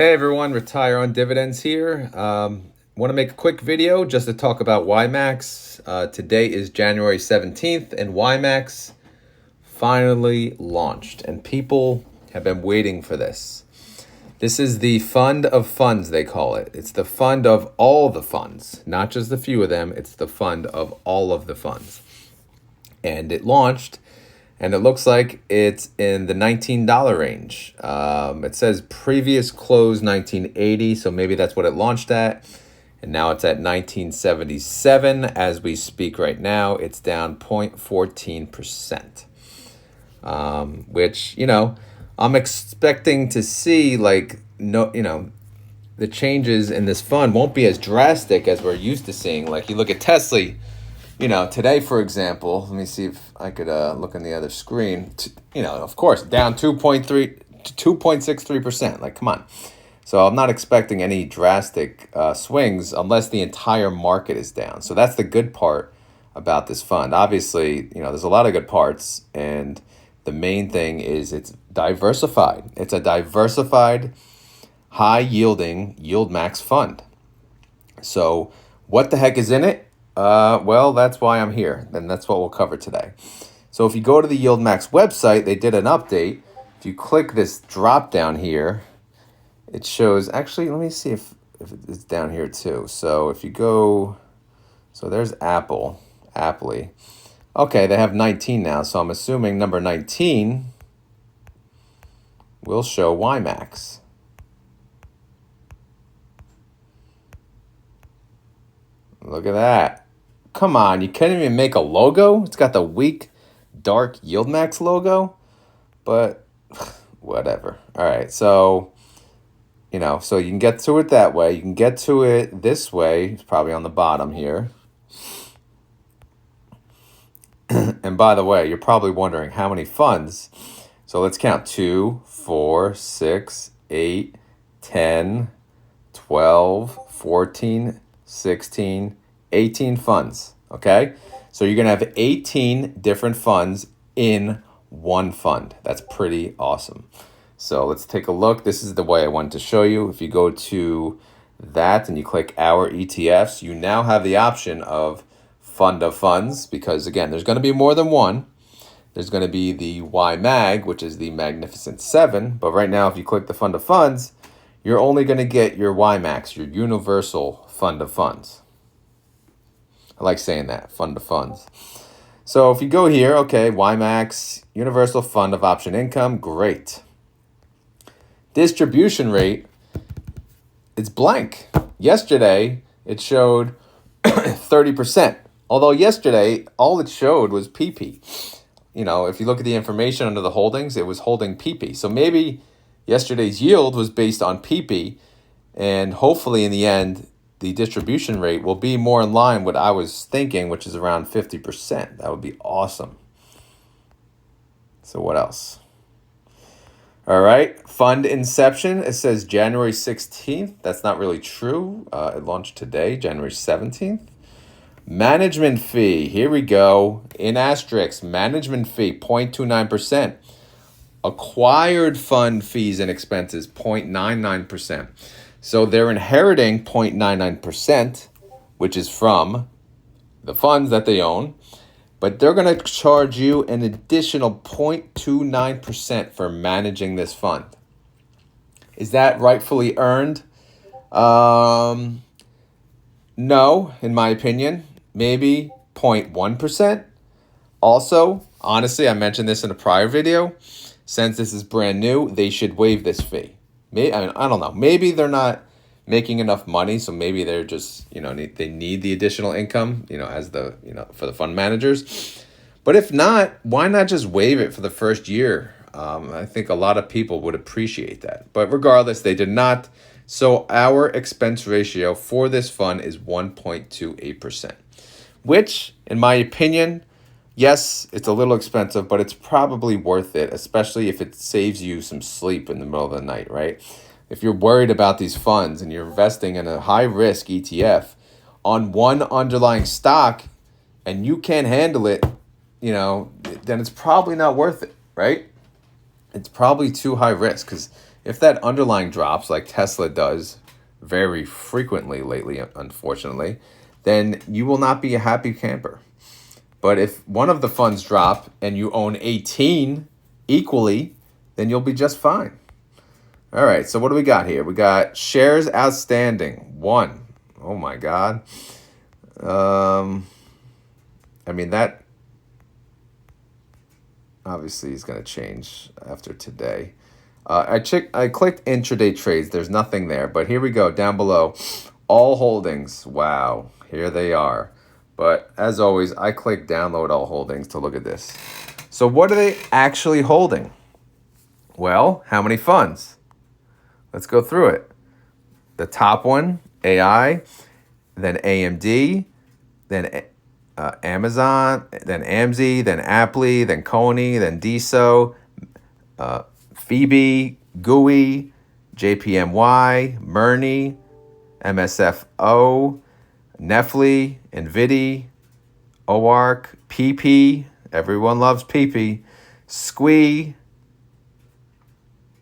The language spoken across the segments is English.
Hey everyone, Retire on Dividends here. Want to make a quick video just to talk about YMAX. Today is January 17th and YMAX finally launched and people have been waiting for this. This is the fund of funds, they call it. It's the fund of all the funds, not just a few of them. It's the fund of all of the funds. And it launched, and it looks like it's in the $19 range. It says previous close 1980, so maybe that's what it launched at. And now it's at 1977 as we speak right now. It's down 0.14%, which, I'm expecting to see the changes in this fund won't be as drastic as we're used to seeing. Like you look at Tesla. Today, for example, let me see if I could look on the other screen. Of course, down 2.63%. Like, come on. So I'm not expecting any drastic swings unless the entire market is down. So that's the good part about this fund. Obviously, there's a lot of good parts, and the main thing is it's diversified. It's a diversified, high-yielding YieldMax fund. So what the heck is in it? Well, that's why I'm here, and that's what we'll cover today. So if you go to the YieldMax website, they did an update. If you click this drop down here, it shows, actually, let me see if it's down here too. So if you go, so there's Appley. Okay, they have 19 now, so I'm assuming number 19 will show YMAX. Look at that. Come on, you can't even make a logo? It's got the weak, dark YieldMax logo, but whatever. All right, so, so you can get to it that way. You can get to it this way. It's probably on the bottom here. And by the way, you're probably wondering how many funds. So let's count 2, 4, 6, 8, 10, 12, 14, 16, 18 funds, okay? So you're gonna have 18 different funds in one fund. That's pretty awesome. So let's take a look. This is the way I wanted to show you. If you go to that and you click Our ETFs, you now have the option of fund of funds, because again, there's gonna be more than one. There's gonna be the YMAG, which is the Magnificent Seven, but right now if you click the fund of funds, you're only gonna get your YMAX, your universal fund of funds. I like saying that, fund of funds. So if you go here, okay, YMAX, Universal Fund of Option Income, great. Distribution rate, it's blank. Yesterday, it showed 30%. Although yesterday, all it showed was PP. If you look at the information under the holdings, it was holding PP. So maybe yesterday's yield was based on PP, and hopefully in the end, the distribution rate will be more in line with what I was thinking, which is around 50%. That would be awesome. So what else? All right, fund inception, it says January 16th. That's not really true. It launched today, January 17th. Management fee, here we go. In asterisk, management fee, 0.29%. Acquired fund fees and expenses, 0.99%. So they're inheriting 0.99%, which is from the funds that they own, but they're going to charge you an additional 0.29% for managing this fund. Is that rightfully earned? No, in my opinion. Maybe 0.1%. Also, honestly, I mentioned this in a prior video. Since this is brand new, they should waive this fee. I don't know. Maybe they're not making enough money, so maybe they're just, they need the additional income, as for the fund managers. But if not, why not just waive it for the first year? I think a lot of people would appreciate that. But regardless, they did not. So our expense ratio for this fund is 1.28%, which, in my opinion, yes, it's a little expensive, but it's probably worth it, especially if it saves you some sleep in the middle of the night, right? If you're worried about these funds and you're investing in a high-risk ETF on one underlying stock and you can't handle it, then it's probably not worth it, right? It's probably too high risk because If that underlying drops like Tesla does very frequently lately, unfortunately, then you will not be a happy camper. But if one of the funds drop and you own 18 equally, then you'll be just fine. All right, so what do we got here? We got shares outstanding, 1. Oh my God. I mean, that obviously is going to change after today. I clicked intraday trades. There's nothing there, but here we go down below. All holdings. Wow, here they are. But as always, I click download all holdings to look at this. So what are they actually holding? Well, how many funds? Let's go through it. The top one, AI, then AMD, then Amazon, then AMZ, then Apple, then Coney, then DSO, Phoebe, GUI, JPMY, Murni, MSFO, Nefli, NVIDIA, OARC, PP, everyone loves PP, Squee,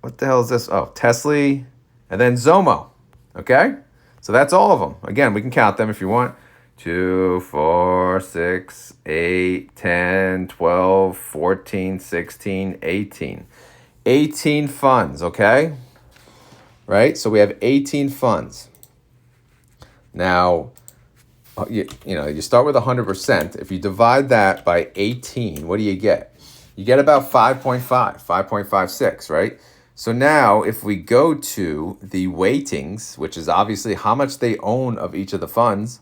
what the hell is this? Oh, Tesla, and then Zomo, okay? So that's all of them. Again, we can count them if you want. 2, 4, 6, 8, 10, 12, 14, 16, 18. 18 funds, okay? Right? So we have 18 funds. Now, you start with 100%. If you divide that by 18, what do you get? You get about 5.5, 5.56, right? So now if we go to the weightings, which is obviously how much they own of each of the funds,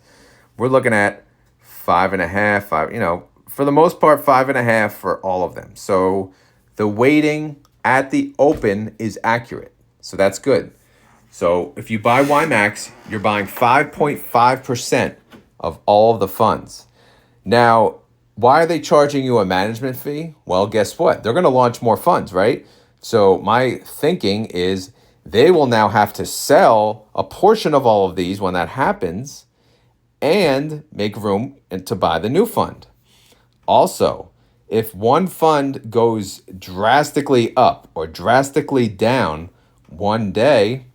we're looking at 5.5, 5, for the most part, 5.5 for all of them. So the weighting at the open is accurate. So that's good. So if you buy YMAX, you're buying 5.5% of all of the funds. Now, why are they charging you a management fee? Well, guess what? They're going to launch more funds, right? So my thinking is they will now have to sell a portion of all of these when that happens and make room to buy the new fund. Also, if one fund goes drastically up or drastically down one day,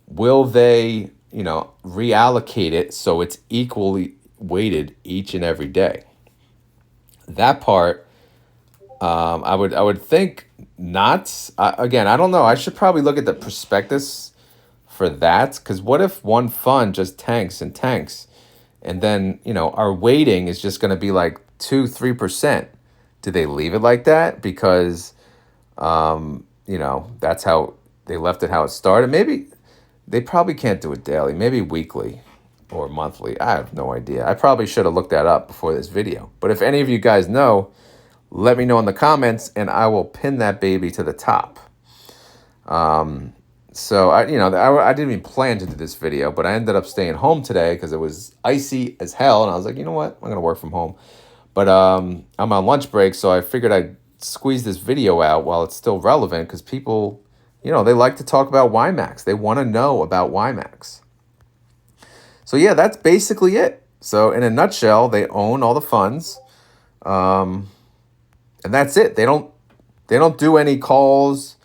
will they, reallocate it so it's equally weighted each and every day? That part, I would think not. Again, I don't know. I should probably look at the prospectus for that, because what if one fund just tanks and tanks, and then our weighting is just going to be like 2-3%? Do they leave it like that because that's how they left it, how it started? Maybe they probably can't do it daily, maybe weekly or monthly. I have no idea. I probably should have looked that up before this video. But if any of you guys know, let me know in the comments and I will pin that baby to the top. So I didn't even plan to do this video, but I ended up staying home today because it was icy as hell. And I was like, you know what? I'm going to work from home. But I'm on lunch break, so I figured I'd squeeze this video out while it's still relevant, because people, they like to talk about YMAX. They want to know about YMAX. So yeah, that's basically it. So in a nutshell, they own all the funds, and that's it. They don't do any calls.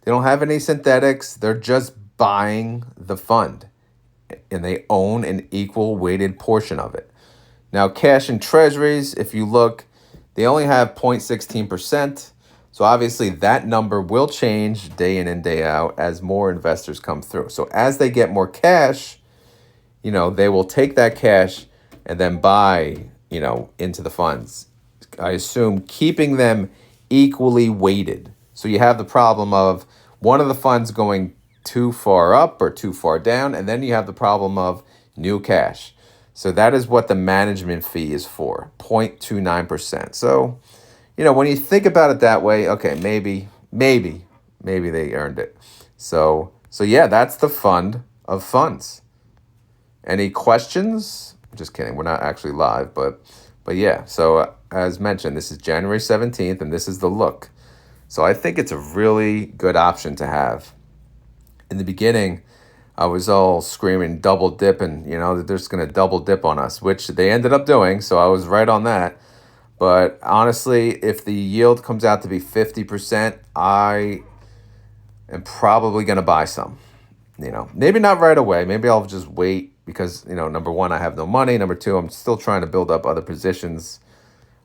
They don't have any synthetics. They're just buying the fund, and they own an equal weighted portion of it. Now, cash and treasuries, if you look, they only have 0.16%. So obviously that number will change day in and day out as more investors come through. So as they get more cash, they will take that cash and then buy, into the funds. I assume keeping them equally weighted. So you have the problem of one of the funds going too far up or too far down, and then you have the problem of new cash. So that is what the management fee is for, 0.29%. So, when you think about it that way, okay, maybe they earned it. So yeah, that's the fund of funds. Any questions? Just kidding. We're not actually live, but yeah. So as mentioned, this is January 17th, and this is the look. So I think it's a really good option to have. In the beginning, I was all screaming double dip, and that they're just going to double dip on us, which they ended up doing. So I was right on that. But honestly, if the yield comes out to be 50%, I and probably going to buy some. Maybe not right away. Maybe I'll just wait because, number one, I have no money. Number two, I'm still trying to build up other positions.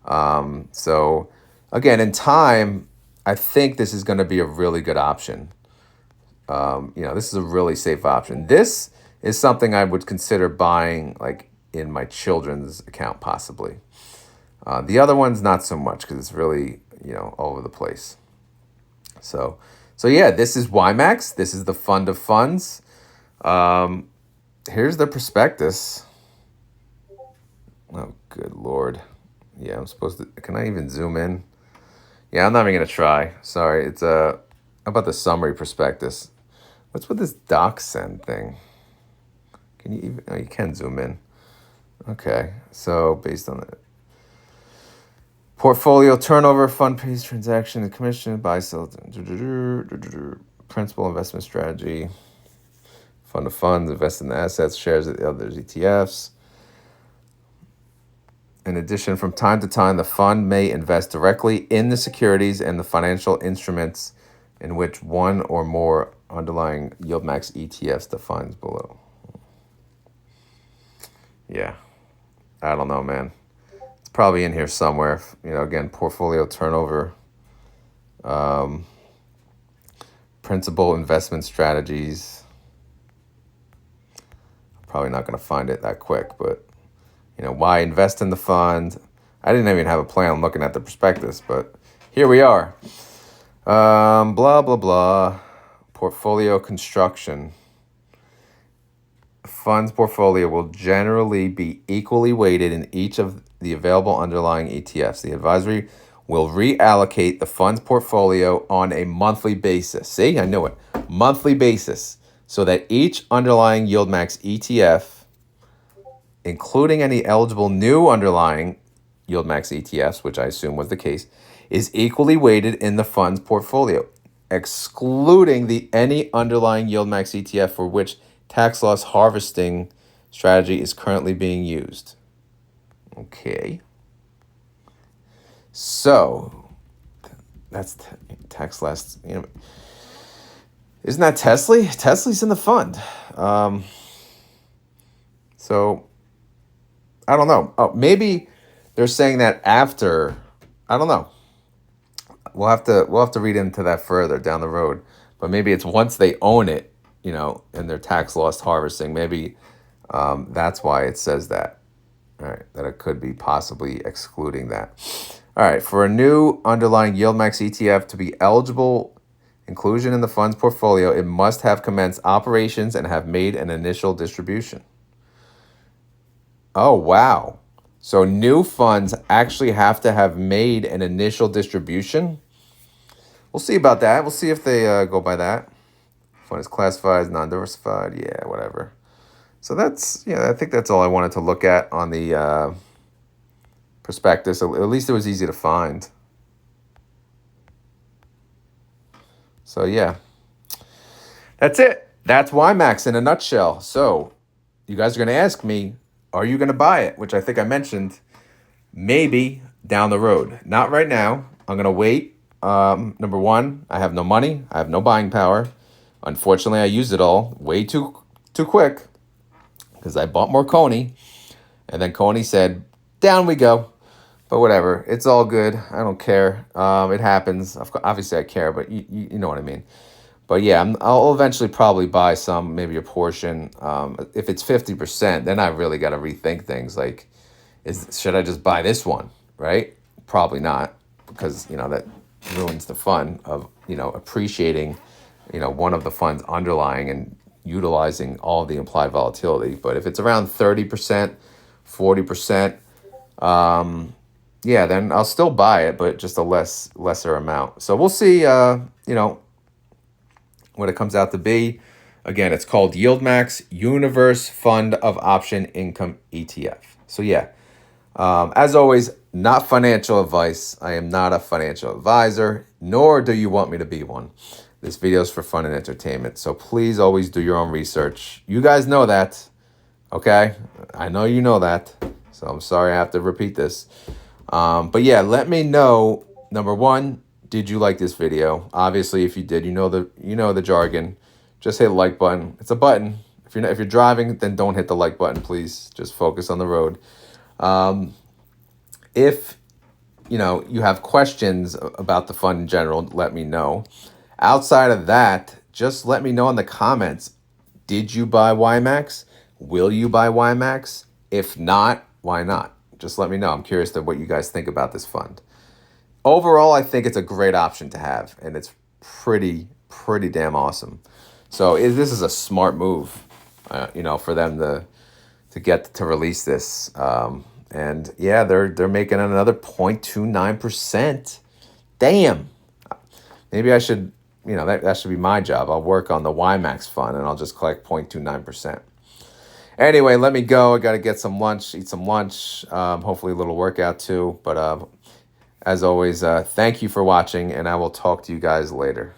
So again, in time, I think this is going to be a really good option. This is a really safe option. This is something I would consider buying like in my children's account, possibly. The other one's not so much because it's really, all over the place. So yeah, this is YMAX. This is the fund of funds. Here's the prospectus. Oh, good Lord. Yeah, I'm supposed to, can I even zoom in? Yeah, I'm not even going to try. Sorry. It's how about the summary prospectus? What's with this doc send thing? Can you even, oh, you can zoom in. Okay. So based on the portfolio turnover, fund pays, transaction and commission, buy, sell, principal investment strategy, fund of funds, invest in the assets, shares of the others, ETFs. In addition, from time to time, the fund may invest directly in the securities and the financial instruments in which one or more underlying YieldMax ETFs defines below. Yeah, I don't know, man. It's probably in here somewhere. Again, portfolio turnover, principal investment strategies. Probably not going to find it that quick, but why invest in the fund? I didn't even have a plan on looking at the prospectus, but here we are. Blah, blah, blah. Portfolio construction. Fund's portfolio will generally be equally weighted in each of the available underlying ETFs. The advisory will reallocate the fund's portfolio on a monthly basis. See, I knew it. Monthly basis. So that each underlying YieldMax ETF, including any eligible new underlying YieldMax ETFs, which I assume was the case, is equally weighted in the fund's portfolio, excluding any underlying YieldMax ETF for which tax loss harvesting strategy is currently being used. Okay. So that's tax loss. Isn't that Tesla? Tesla's in the fund. So I don't know. Oh, maybe they're saying that after. I don't know. We'll have to read into that further down the road. But maybe it's once they own it, and their tax loss harvesting. Maybe that's why it says that. All right, that it could be possibly excluding that. All right, for a new underlying YieldMax ETF to be eligible inclusion in the fund's portfolio, it must have commenced operations and have made an initial distribution. Oh, wow. So new funds actually have to have made an initial distribution? We'll see about that. We'll see if they go by that. Fund is classified as non-diversified. Yeah, whatever. So I think that's all I wanted to look at on the prospectus. At least it was easy to find. So yeah, that's it. That's YMAX in a nutshell. So you guys are going to ask me, are you going to buy it? Which I think I mentioned maybe down the road. Not right now. I'm going to wait. Number one, I have no money. I have no buying power. Unfortunately, I used it all way too quick because I bought more Coney. And then Coney said, down we go. But whatever. It's all good. I don't care. It happens. Obviously, I care, but you know what I mean. But yeah, I'll eventually probably buy some, maybe a portion. If it's 50%, then I really got to rethink things. Like, should I just buy this one, right? Probably not, because, that ruins the fun of, appreciating, one of the funds underlying and utilizing all the implied volatility. But if it's around 30%, 40%, yeah, then I'll still buy it, but just a lesser amount. So we'll see, what it comes out to be. Again, it's called YieldMax Universe Fund of Option Income ETF. So yeah, as always, not financial advice. I am not a financial advisor, nor do you want me to be one. This video is for fun and entertainment. So please always do your own research. You guys know that, okay? I know you know that. So I'm sorry I have to repeat this. But yeah, let me know, number one, Did you like this video? Obviously, if you did, you know the jargon. Just hit the like button. It's a button. If you're driving, then don't hit the like button, please. Just focus on the road. If you have questions about the fund in general, let me know. Outside of that, just let me know in the comments. Did you buy YMAX? Will you buy YMAX? If not, why not? Just let me know. I'm curious to what you guys think about this fund. Overall, I think it's a great option to have, and it's pretty damn awesome. So this is a smart move, for them to get to release this. And yeah, they're making another 0.29%. Damn. Maybe I should, that should be my job. I'll work on the YMAX fund and I'll just collect 0.29%. Anyway, let me go. I got to get some lunch, eat some lunch. Hopefully a little workout too. But as always, thank you for watching, and I will talk to you guys later.